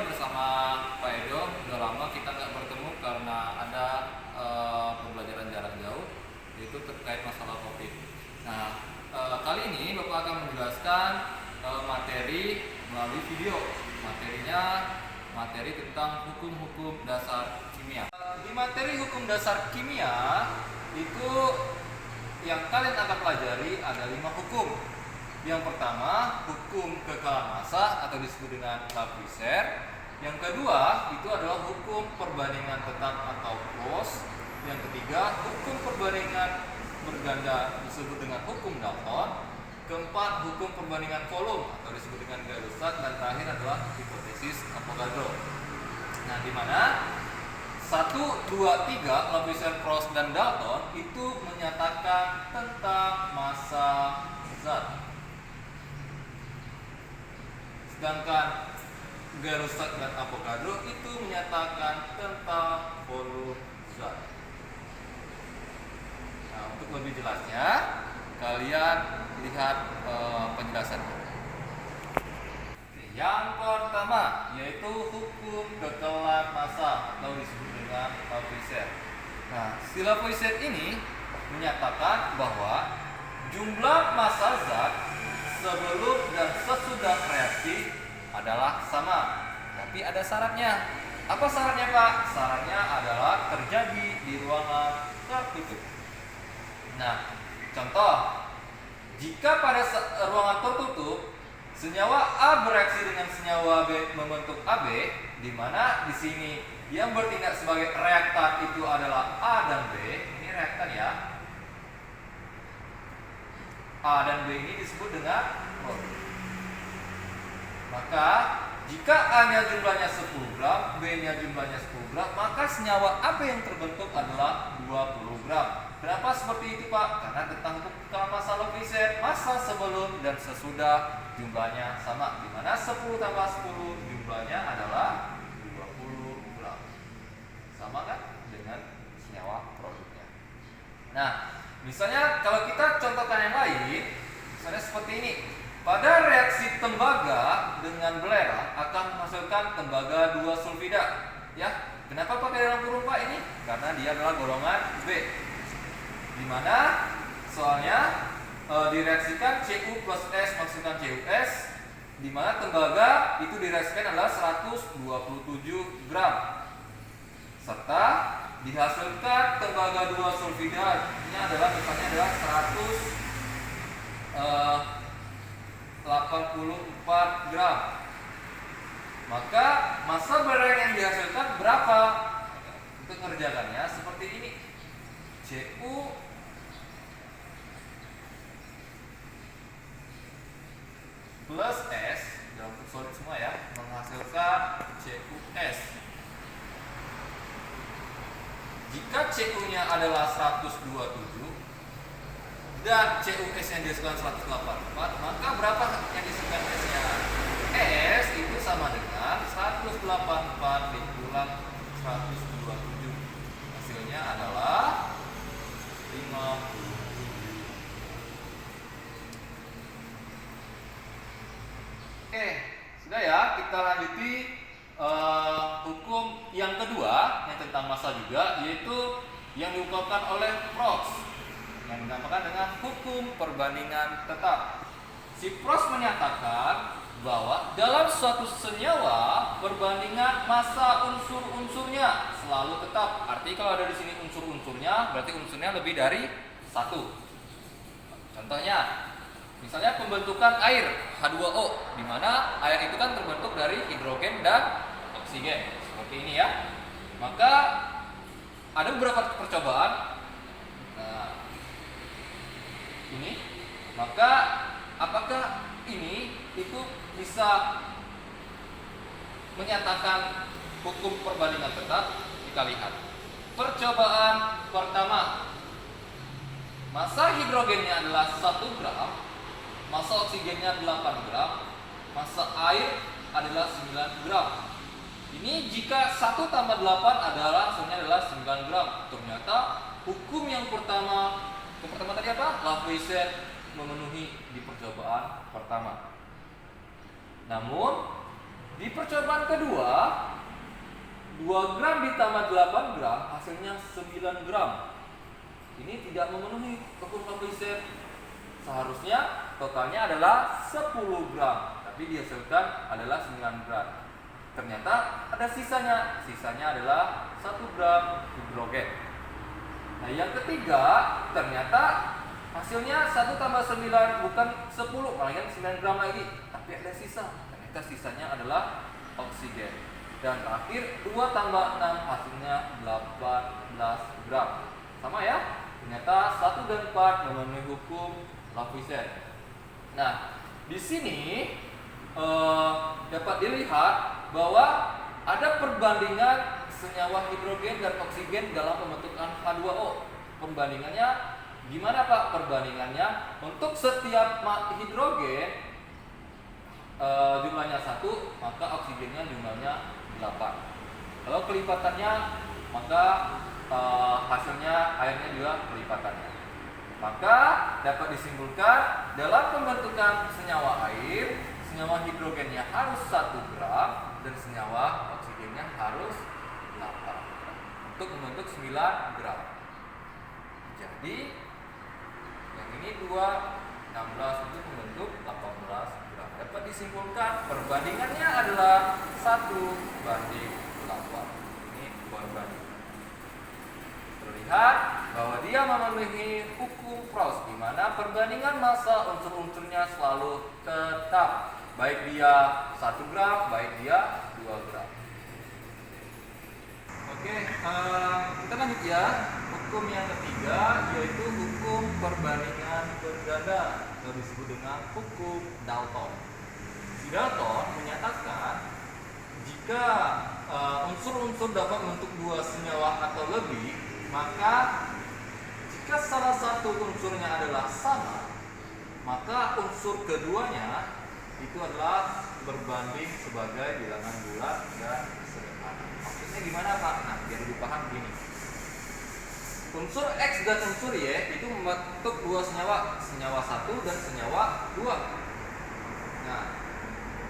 bersama Pak Edo. Udah lama kita nggak bertemu karena ada pembelajaran jarak jauh, yaitu terkait masalah COVID. Nah, kali ini Bapak akan menjelaskan materi melalui video. Materinya materi tentang hukum-hukum dasar kimia. Di materi hukum dasar kimia itu yang kalian akan pelajari ada 5 hukum. Yang pertama, hukum kekalahan massa atau disebut dengan Lavoisier. Yang kedua, itu adalah hukum perbandingan tetap atau Gauss. Yang ketiga, hukum perbandingan berganda disebut dengan hukum Dalton. Keempat, hukum perbandingan volume atau disebut dengan Gay-Lussac, dan terakhir adalah hipotesis Avogadro. Nah, di mana 1, 2, 3 Lavoisier, Proust, dan Dalton itu menyatakan tentang massa zat. Sedangkan Gay-Lussac dan Avogadro itu menyatakan tentang volume zat. Nah, untuk lebih jelasnya, kalian lihat penjelasannya. Yang pertama yaitu hukum kekalahan massa atau disebut dengan Lavoisier. Nah, si Lavoisier ini menyatakan bahwa jumlah massa zat sebelum dan sesudah reaksi adalah sama, tapi ada syaratnya. Apa syaratnya, Pak? Syaratnya adalah terjadi di ruangan tertutup. Nah, contoh, jika pada ruangan tertutup senyawa A bereaksi dengan senyawa B membentuk AB, di mana di sini yang bertindak sebagai reaktan itu adalah A dan B. Ini reaktan ya. A dan B ini disebut dengan produk. Maka jika A-nya jumlahnya 10 gram, B-nya jumlahnya 10 gram, maka senyawa AB yang terbentuk adalah 20 gram. Kenapa seperti itu, Pak? Karena tentang hukum kekalahan massa Lavoisier, massa sebelum dan sesudah jumlahnya sama, di mana 10 tambah 10 jumlahnya adalah 20 gram. Sama kan dengan senyawa produknya. Nah, misalnya kalau kita contohkan yang lain, misalnya seperti ini. Pada reaksi tembaga dengan belerang akan menghasilkan tembaga 2 sulfida. Ya, kenapa pakai dalam kurung, Pak, ini? Karena dia adalah golongan B. Di mana soalnya direaksikan Cu plus S menghasilkan CuS, di mana tembaga itu direaksikan adalah 127 gram. Serta dihasilkan tembaga 2 sulfida, ini adalah misalnya adalah 184 gram. Maka massa belerang yang dihasilkan berapa? Untuk mengerjakannya seperti ini. Cu plus S dalam solid semua ya, menghasilkan CuS. Jika Cu-nya adalah 127 dan CuS yang dihasilkan 184, maka berapa yang dihasilkan S-nya? S itu sama dengan 184 dikulang 127. Hasilnya adalah 50. Oke, sudah ya, kita lanjuti hukum yang kedua yang tentang massa juga, yaitu yang diungkapkan oleh Proust yang dinamakan dengan hukum perbandingan tetap. Si Proust menyatakan bahwa dalam suatu senyawa perbandingan massa unsur-unsurnya selalu tetap. Arti kalau ada di sini unsur-unsurnya, berarti unsurnya lebih dari 1. Contohnya, misalnya pembentukan air H2O, di mana air itu kan terbentuk dari hidrogen dan oksigen, seperti ini ya. Maka ada beberapa percobaan. Nah, ini, maka apakah ini itu bisa menyatakan hukum perbandingan tetap? Kita lihat. Percobaan pertama, massa hidrogennya adalah 1 gram, massa oksigennya 8 gram, massa air adalah 9 gram. Ini jika 1 tambah 8 adalah hasilnya adalah 9 gram. Ternyata hukum yang pertama tadi apa? Lavoisier memenuhi di percobaan pertama. Namun Di percobaan kedua, 2 gram ditambah 8 gram hasilnya 9 gram. Ini tidak memenuhi hukum Lavoisier. Seharusnya totalnya adalah 10 gram, tapi dihasilkan adalah 9 gram. Ternyata ada sisanya. Sisanya adalah 1 gram hidrogen. Nah, yang ketiga, ternyata hasilnya 1 tambah 9 bukan 10, malah 9 gram lagi, tapi ada sisa. Ternyata sisanya adalah oksigen. Dan terakhir 2 tambah 6 hasilnya 18 gram. Sama ya? Ternyata 1 dan 4 memenuhi hukum Lavoisier. Nah, di sini dapat dilihat bahwa ada perbandingan senyawa hidrogen dan oksigen dalam pembentukan H2O. Perbandingannya gimana Pak? Perbandingannya untuk setiap hidrogen jumlahnya 1, maka oksigennya jumlahnya 8. Kalau kelipatannya, maka hasilnya airnya juga kelipatannya. Maka dapat disimpulkan dalam pembentukan senyawa air, senyawa hidrogennya harus 1 gram dan senyawa oksigennya harus 8 untuk membentuk 9 gram. Jadi yang ini 2, 16 untuk membentuk 18 gram. Dapat disimpulkan perbandingannya adalah 1:8. Ini perbandingan. Terlihat bahwa dia memenuhi hukum Proust, di mana perbandingan massa unsur-unsurnya selalu tetap, baik dia 1 gram, baik dia 2 gram. Oke, kita lanjut ya. Hukum yang ketiga yaitu hukum perbandingan berganda atau disebut dengan hukum Dalton. Si Dalton menyatakan jika unsur-unsur dapat membentuk 2 senyawa atau lebih, maka jika salah satu unsurnya adalah sama, maka unsur keduanya itu adalah berbanding sebagai bilangan bulat dan sederhana. Maksudnya gimana Pak? Nah, biar lebih paham begini. Unsur X dan unsur Y itu membentuk 2 senyawa, senyawa 1 dan senyawa 2. Nah,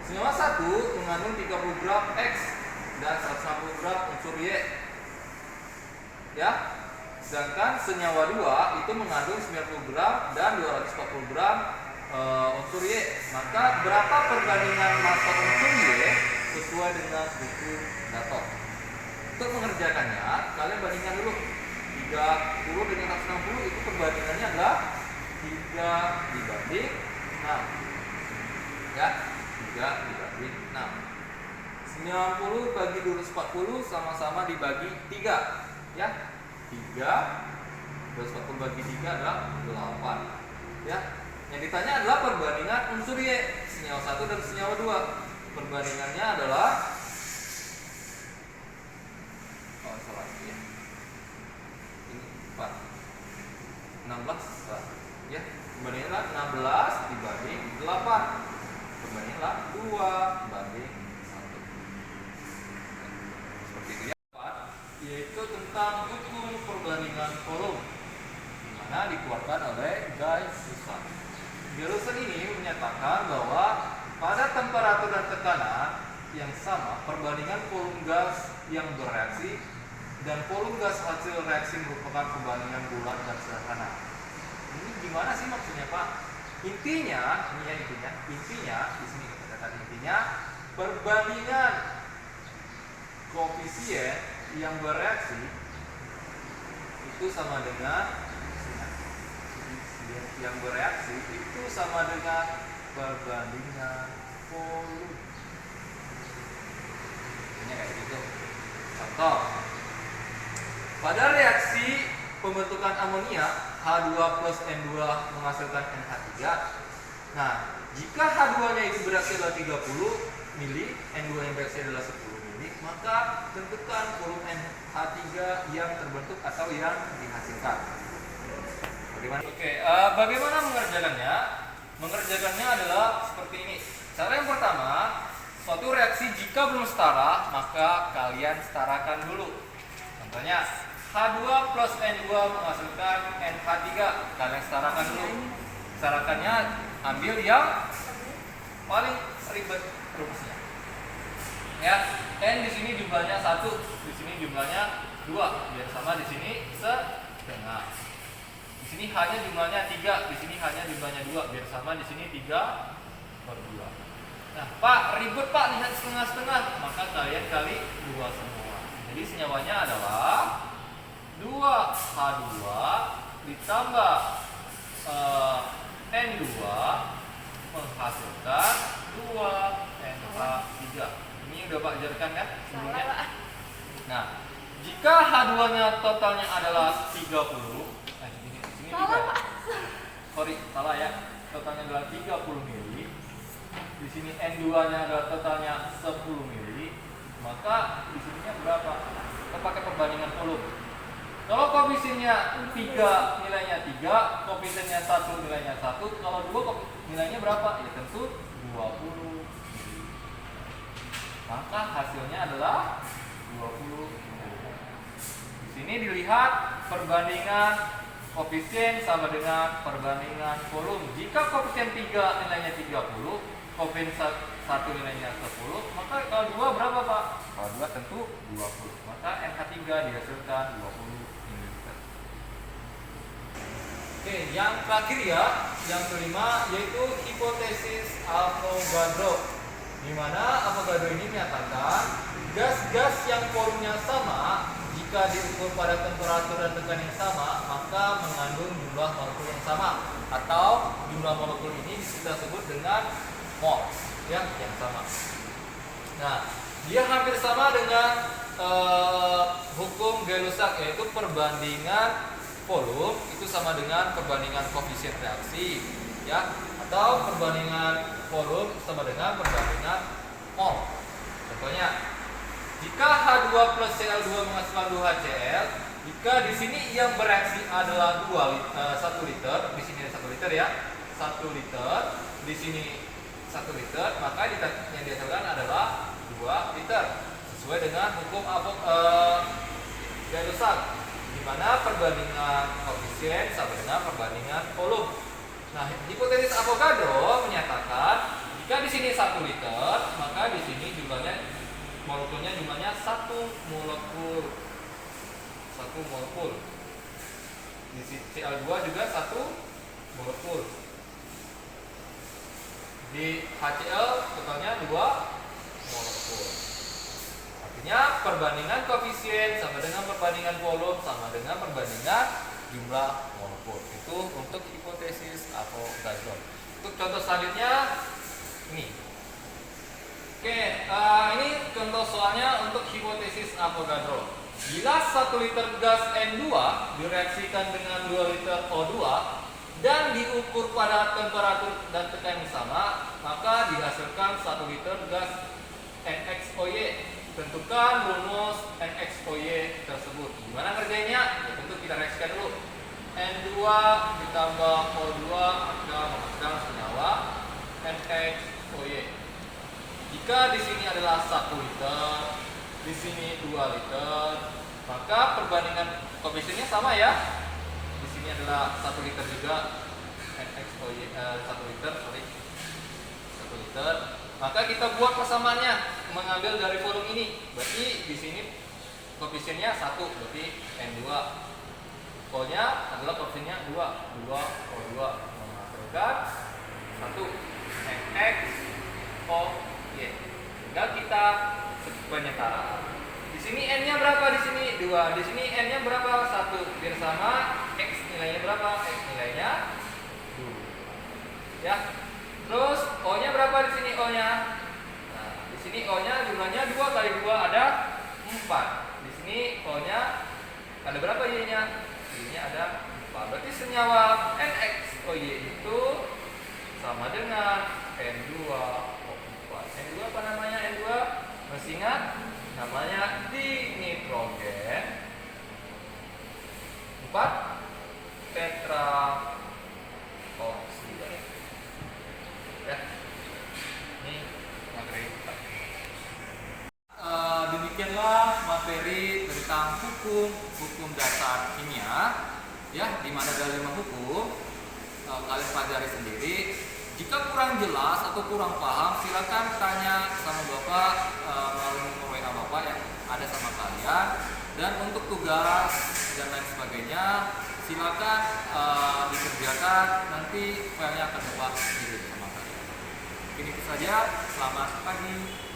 senyawa 1 mengandung 30 gram X dan 160 gram unsur Y. Ya. Sedangkan senyawa 2 itu mengandung 90 gram dan 240 gram unsur Y. Maka berapa perbandingan massa unsur Y sesuai dengan hukum Dalton? Untuk mengerjakannya, kalian bandingkan dulu 30 dengan 160, itu perbandingannya adalah 3 dibanding 6. Ya, 3 dibanding 6. 90 bagi 240 sama-sama dibagi 3. Ya, 3 240 bagi 3 adalah 8. Ya, yang ditanya adalah perbandingan unsur Y, senyawa 1 dan senyawa 2. Perbandingannya adalah ya. Ini 4 16 ya, perbandingannya adalah 16 dibanding 8. Perbandingannya adalah 2 banding 1. Seperti itu ya. Yaitu tentang hukum perbandingan volume, di mana dikeluarkan oleh Guy Susan. Susan ini menyatakan bahwa pada temperatur dan tekanan yang sama, perbandingan volume gas yang bereaksi dan volume gas hasil reaksi merupakan perbandingan bulat dan sederhana. Ini gimana sih maksudnya Pak? Intinya di sini kata intinya perbandingan koefisien yang bereaksi itu sama dengan perbandingan volume. Ini kayak gitu. Contoh, pada reaksi pembentukan amonia H2 plus N2 menghasilkan NH3. Nah, jika H2-nya itu bereaksi adalah 30 mili, N2 yang bereaksi adalah 10 mili, maka tentukan volume NH3 yang terbentuk atau yang dihasilkan. Bagaimana? Bagaimana mengerjakannya? Mengerjakannya adalah seperti ini. Cara yang pertama, suatu reaksi jika belum setara, maka kalian setarakan dulu. Contohnya, H2 plus N2 menghasilkan NH3. Kalian setarakan dulu. Setarakannya ambil yang paling ribet rumusnya. Ya, N di sini jumlahnya 1, di sini jumlahnya 2, biar sama di sini setengah. Di sini H-nya jumlahnya 3, di sini H-nya jumlahnya 2, biar sama di sini 3/2. Nah, Pak, ribet Pak lihat setengah-setengah, maka kalian kali 2 semua. Jadi senyawanya adalah 2H2 ditambah N2 menghasilkan 2NH3. Ini udah Pak ajarkan kan sebelumnya? Nah, jika H2-nya totalnya adalah 30, sini salah, Pak. Sorry, salah ya. Totalnya adalah 30 mili. Di sini N2-nya adalah totalnya 10 mili. Maka di sininya berapa? Kita pakai perbandingan volume. Kalau koefisiennya 3 nilainya 3, koefisiennya 1 nilainya 1, kalau 2 nilainya berapa? Ya tentu 20. Maka hasilnya adalah 20. Di sini dilihat perbandingan koefisien sama dengan perbandingan volume. Jika koefisien 3 nilainya 30, koefisien 1 nilainya 10, maka kalau 2 berapa Pak? Kalau 2 tentu 20. Maka NH3 dihasilkan 20 ml. Oke, yang terakhir ya, yang kelima yaitu hipotesis Avogadro. Di mana Avogadro ini menyatakan gas-gas yang volumenya sama jika diukur pada temperatur dan tekanan yang sama, maka mengandung jumlah molekul yang sama, atau jumlah molekul ini kita sebut dengan mol ya, yang sama. Nah, dia hampir sama dengan hukum Gay-Lussac, yaitu perbandingan volume itu sama dengan perbandingan koefisien reaksi ya, atau perbandingan volume sama dengan perbandingan mol. Contohnya, jika H2 plus Cl2 menghasilkan 2HCl, jika di sini yang bereaksi adalah 1 liter, di sini 1 liter ya, 1 liter, di sini 1 liter, maka yang dihasilkan adalah 2 liter sesuai dengan hukum Gay-Lussac, di mana perbandingan koefisien sama dengan perbandingan volume. Nah, hipotesis Avogadro menyatakan jika di sini 1 liter, maka di sini molekulnya jumlahnya 1 molekul. 1 molekul. Di Cl2 juga 1 molekul. Di HCl totalnya 2 molekul. Artinya perbandingan koefisien sama dengan perbandingan volume sama dengan perbandingan jumlah molekul. Itu untuk hipotesis Avogadro. Untuk contoh selanjutnya ini. Oke, ini contoh soalnya untuk hipotesis Avogadro. Bila 1 liter gas N2 direaksikan dengan 2 liter O2 dan diukur pada temperatur dan tekanan yang sama, maka dihasilkan 1 liter gas NXOY. Tentukan rumus NXOY tersebut. Gimana kerjanya? Ya tentu kita reaksikan dulu. N2 ditambah O2 akan menghasilkan senyawa NXOY. Jika di sini adalah 1 liter, di sini 2 liter, maka perbandingan koefisiennya sama ya. Di sini adalah 1 liter juga, NXOY 1 liter, 1 liter. Maka kita buat persamaannya mengambil dari volume ini. Berarti di sini koefisiennya 1, berarti N2. O-nya adalah koefisiennya 2 O2 menghasilkan 1 NXOY. Tinggal kita penyetaraan. Di sini N-nya berapa? Di sini 2. Di sini N-nya berapa? 1. Biar sama, X nilainya berapa? X nilainya 2. Ya. Terus O-nya berapa di sini O-nya? Nah, di sini O-nya jumlahnya 2 kali 2 ada 4. Di sini O-nya ada berapa Y-nya? Y-nya ada 4. Berarti senyawa NXOY itu sama dengan N2O4. N2 apa namanya? N2 masih ingat? Namanya dinitrogen 4 tetraoksida. Ya. Ini materi kita. Demikianlah materi tentang hukum dasar kimia. Ya, di mana ada 5 hukum. Kalian pelajari sendiri. Jika kurang jelas atau kurang paham, silakan tanya sama Bapak melalui sampaikan. Dan untuk tugas dan lain sebagainya silakan dikerjakan, nanti filenya akan Bapak kirim sama kalian. Ini saja, selamat pagi.